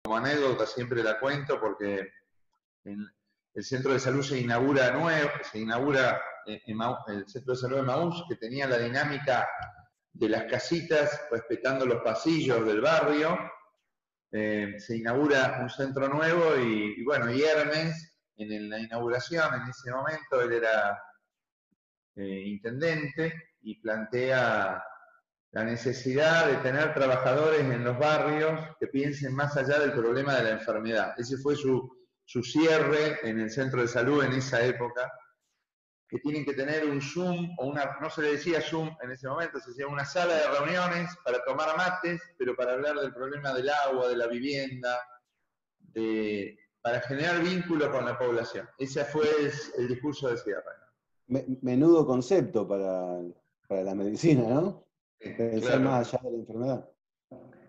como anécdota siempre la cuento porque el centro de salud se inaugura nuevo, el centro de salud de Maús, que tenía la dinámica de las casitas respetando los pasillos del barrio. Se inaugura un centro nuevo y bueno, y Hermes, en la inauguración, en ese momento, él era intendente y plantea la necesidad de tener trabajadores en los barrios que piensen más allá del problema de la enfermedad. Ese fue su cierre en el centro de salud en esa época, que tienen que tener un Zoom, o no se le decía Zoom en ese momento, se decía una sala de reuniones para tomar mates, pero para hablar del problema del agua, de la vivienda, para generar vínculo con la población. Ese fue el discurso de cierre. Menudo concepto para la medicina, ¿no? Pensar claro. más allá de la enfermedad.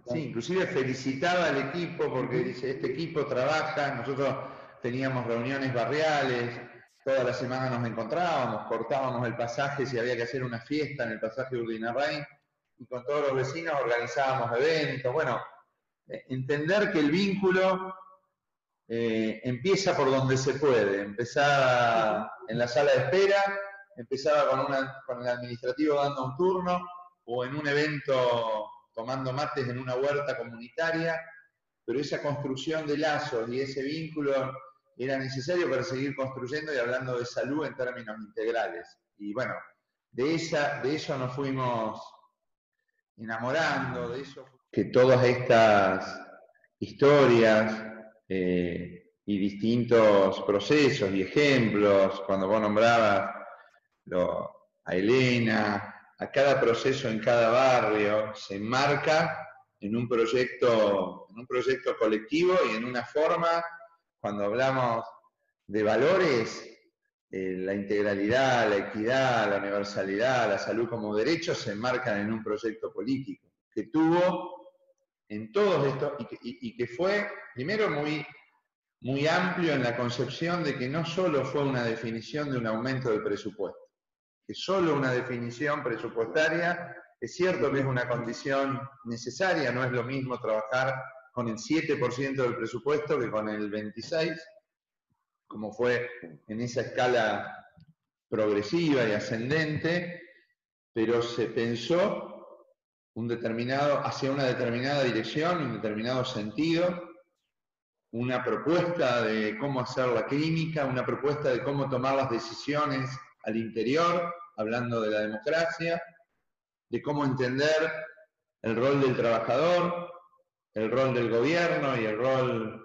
Sí, inclusive felicitaba al equipo porque dice, este equipo trabaja, nosotros teníamos reuniones barriales, toda la semana nos encontrábamos, cortábamos el pasaje si había que hacer una fiesta en el pasaje Urdinarrain, y con todos los vecinos organizábamos eventos. Bueno, entender que el vínculo empieza por donde se puede. Empezaba en la sala de espera, empezaba con el administrativo dando un turno, o en un evento tomando mates en una huerta comunitaria, pero esa construcción de lazos y ese vínculo era necesario para seguir construyendo y hablando de salud en términos integrales. Y bueno, de eso nos fuimos enamorando, de eso que todas estas historias y distintos procesos y ejemplos, cuando vos nombrabas a Elena, a cada proceso en cada barrio, se enmarca en un proyecto colectivo y en una forma, cuando hablamos de valores, la integralidad, la equidad, la universalidad, la salud como derecho, se enmarcan en un proyecto político que tuvo en todos estos, y que fue primero muy amplio en la concepción de que no solo fue una definición de un aumento del presupuesto, que solo una definición presupuestaria, es cierto que es una condición necesaria, no es lo mismo trabajar con el 7% del presupuesto que con el 26%, como fue en esa escala progresiva y ascendente, pero se pensó hacia una determinada dirección, un determinado sentido, una propuesta de cómo hacer la clínica, una propuesta de cómo tomar las decisiones al interior, hablando de la democracia, de cómo entender el rol del trabajador, el rol del gobierno y el rol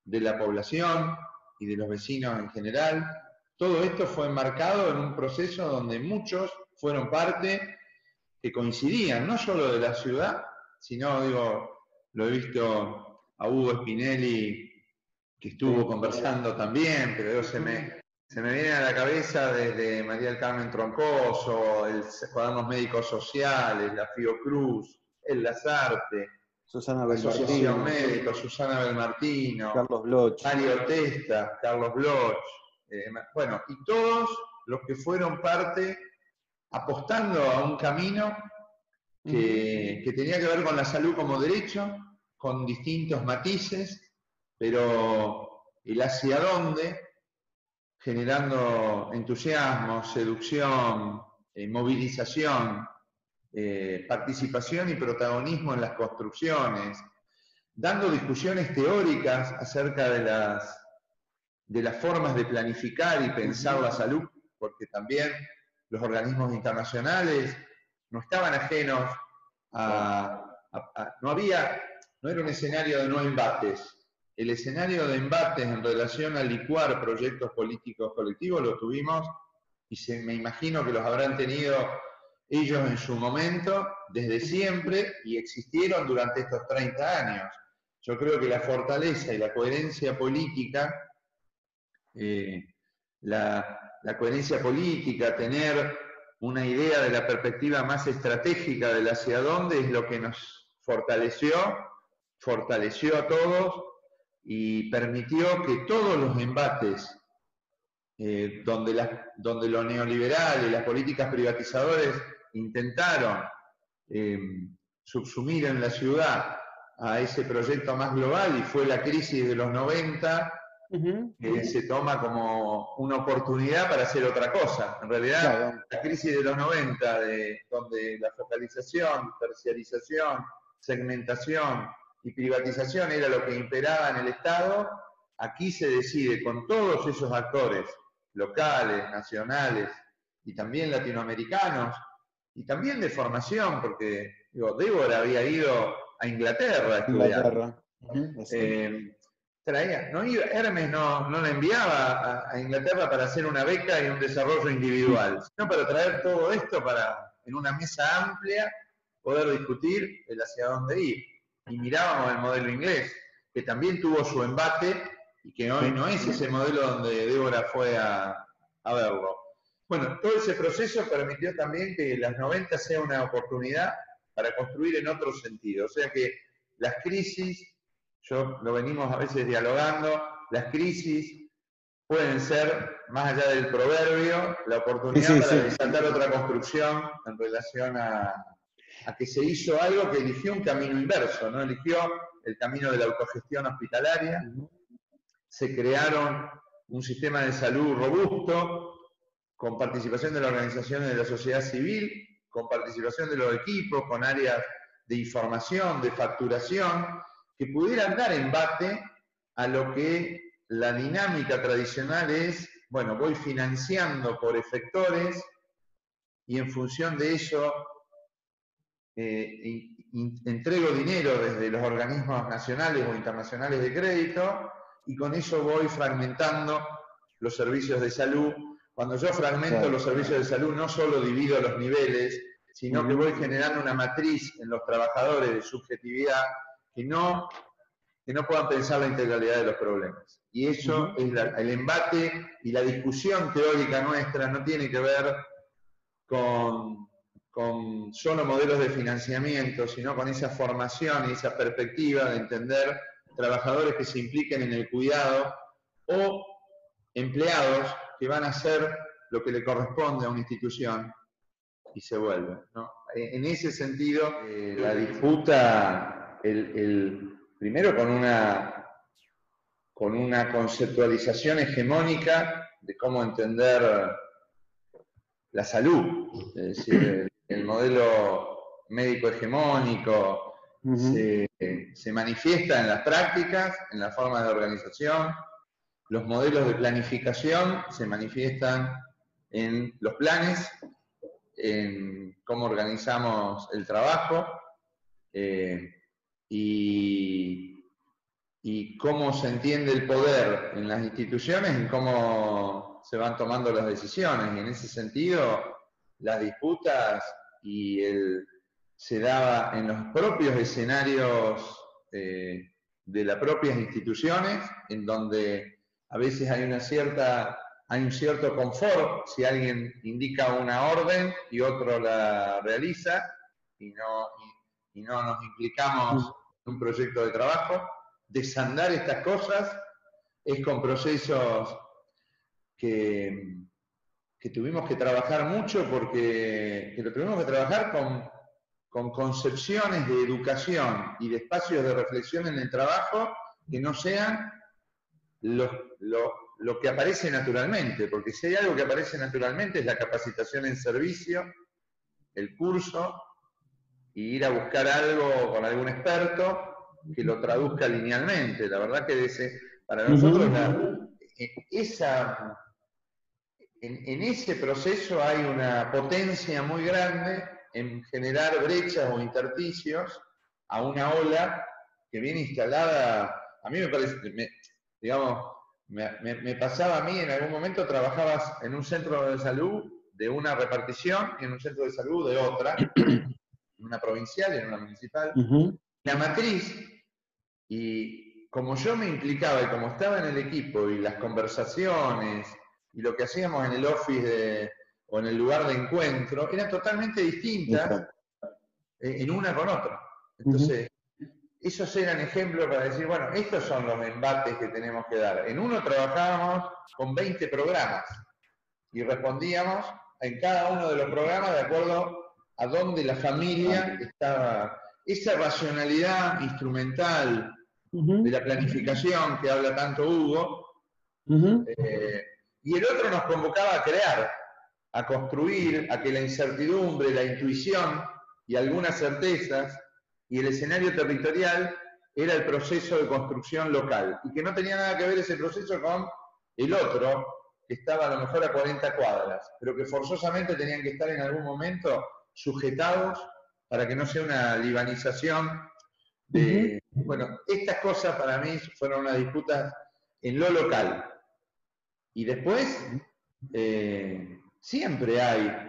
de la población y de los vecinos en general. Todo esto fue enmarcado en un proceso donde muchos fueron parte, que coincidían, no solo de la ciudad, sino, lo he visto a Hugo Spinelli, que estuvo conversando también, pero se me viene a la cabeza desde María del Carmen Troncoso, el Cuadernos Médicos Sociales, la Fiocruz, el Lazarte, Susana la Asociación Médicos, Susana Belmartino, Carlos Bloch, Mario Testa, Carlos Bloch, bueno, y todos los que fueron parte apostando a un camino que tenía que ver con la salud como derecho, con distintos matices, pero el hacia dónde, generando entusiasmo, seducción, movilización, participación y protagonismo en las construcciones, dando discusiones teóricas acerca de las formas de planificar y pensar la salud, porque también los organismos internacionales no estaban ajenos no era un escenario de no embates. El escenario de embates en relación a licuar proyectos políticos colectivos lo tuvimos, y me imagino que los habrán tenido ellos en su momento, desde siempre, y existieron durante estos 30 años. Yo creo que la fortaleza y la coherencia política, tener una idea de la perspectiva más estratégica del hacia dónde, es lo que nos fortaleció a todos y permitió que todos los embates donde lo neoliberal y las políticas privatizadoras intentaron subsumir en la ciudad a ese proyecto más global y fue la crisis de los 90 que se toma como una oportunidad para hacer otra cosa. En realidad, claro, la crisis de los 90, donde la focalización, terciarización, segmentación y privatización era lo que imperaba en el Estado, aquí se decide con todos esos actores locales, nacionales y también latinoamericanos, y también de formación, porque digo, Débora había ido a Inglaterra a estudiar. Hermes no la enviaba a Inglaterra para hacer una beca y un desarrollo individual, sino para traer todo esto para, en una mesa amplia, poder discutir el hacia dónde ir. Y mirábamos el modelo inglés, que también tuvo su embate y que hoy no es ese modelo donde Débora fue a verlo. Bueno, todo ese proceso permitió también que las 90 sea una oportunidad para construir en otro sentido. O sea que las crisis, lo venimos a veces dialogando, las crisis pueden ser, más allá del proverbio, la oportunidad para desatar otra construcción en relación a que se hizo algo que eligió un camino inverso, ¿no? Eligió el camino de la autogestión hospitalaria, se crearon un sistema de salud robusto, con participación de las organizaciones de la sociedad civil, con participación de los equipos, con áreas de información, de facturación, que pudieran dar embate a lo que la dinámica tradicional es, bueno, voy financiando por efectores y en función de eso entrego dinero desde los organismos nacionales o internacionales de crédito y con eso voy fragmentando los servicios de salud. Cuando yo fragmento los servicios de salud, no solo divido los niveles, sino que voy generando una matriz en los trabajadores de subjetividad que no puedan pensar la integralidad de los problemas. Y eso es el embate y la discusión teórica nuestra no tiene que ver con solo modelos de financiamiento, sino con esa formación y esa perspectiva de entender trabajadores que se impliquen en el cuidado o empleados que van a hacer lo que le corresponde a una institución y se vuelven, ¿no? En ese sentido, la disputa, primero con una conceptualización hegemónica de cómo entender la salud, es decir, el modelo médico hegemónico se manifiesta en las prácticas, en la forma de organización. Los modelos de planificación se manifiestan en los planes, en cómo organizamos el trabajo y cómo se entiende el poder en las instituciones, en cómo se van tomando las decisiones. Y en ese sentido, las disputas se daba en los propios escenarios de las propias instituciones, en donde a veces hay un cierto confort si alguien indica una orden y otro la realiza y no nos implicamos en un proyecto de trabajo. Desandar estas cosas es con procesos que tuvimos que trabajar mucho porque lo tuvimos que trabajar con concepciones de educación y de espacios de reflexión en el trabajo que no sean lo que aparece naturalmente, porque si hay algo que aparece naturalmente es la capacitación en servicio, el curso, y ir a buscar algo con algún experto que lo traduzca linealmente. La verdad que para nosotros en ese proceso hay una potencia muy grande en generar brechas o intersticios a una ola que viene instalada. A mí me parece, me pasaba a mí, en algún momento trabajabas en un centro de salud de una repartición y en un centro de salud de otra, en una provincial y en una municipal. La matriz, y como yo me implicaba y como estaba en el equipo y las conversaciones y lo que hacíamos en el office o en el lugar de encuentro, eran totalmente distintas en una con otra. Entonces, esos eran ejemplos para decir, bueno, estos son los embates que tenemos que dar. En uno trabajábamos con 20 programas y respondíamos en cada uno de los programas de acuerdo a dónde la familia estaba. esa racionalidad instrumental de la planificación que habla tanto Hugo, y el otro nos convocaba a crear, a construir, a que la incertidumbre, la intuición y algunas certezas y el escenario territorial era el proceso de construcción local, y que no tenía nada que ver ese proceso con el otro, que estaba a lo mejor a 40 cuadras, pero que forzosamente tenían que estar en algún momento sujetados para que no sea una libanización de... Bueno, estas cosas para mí fueron una disputa en lo local. Y después, siempre hay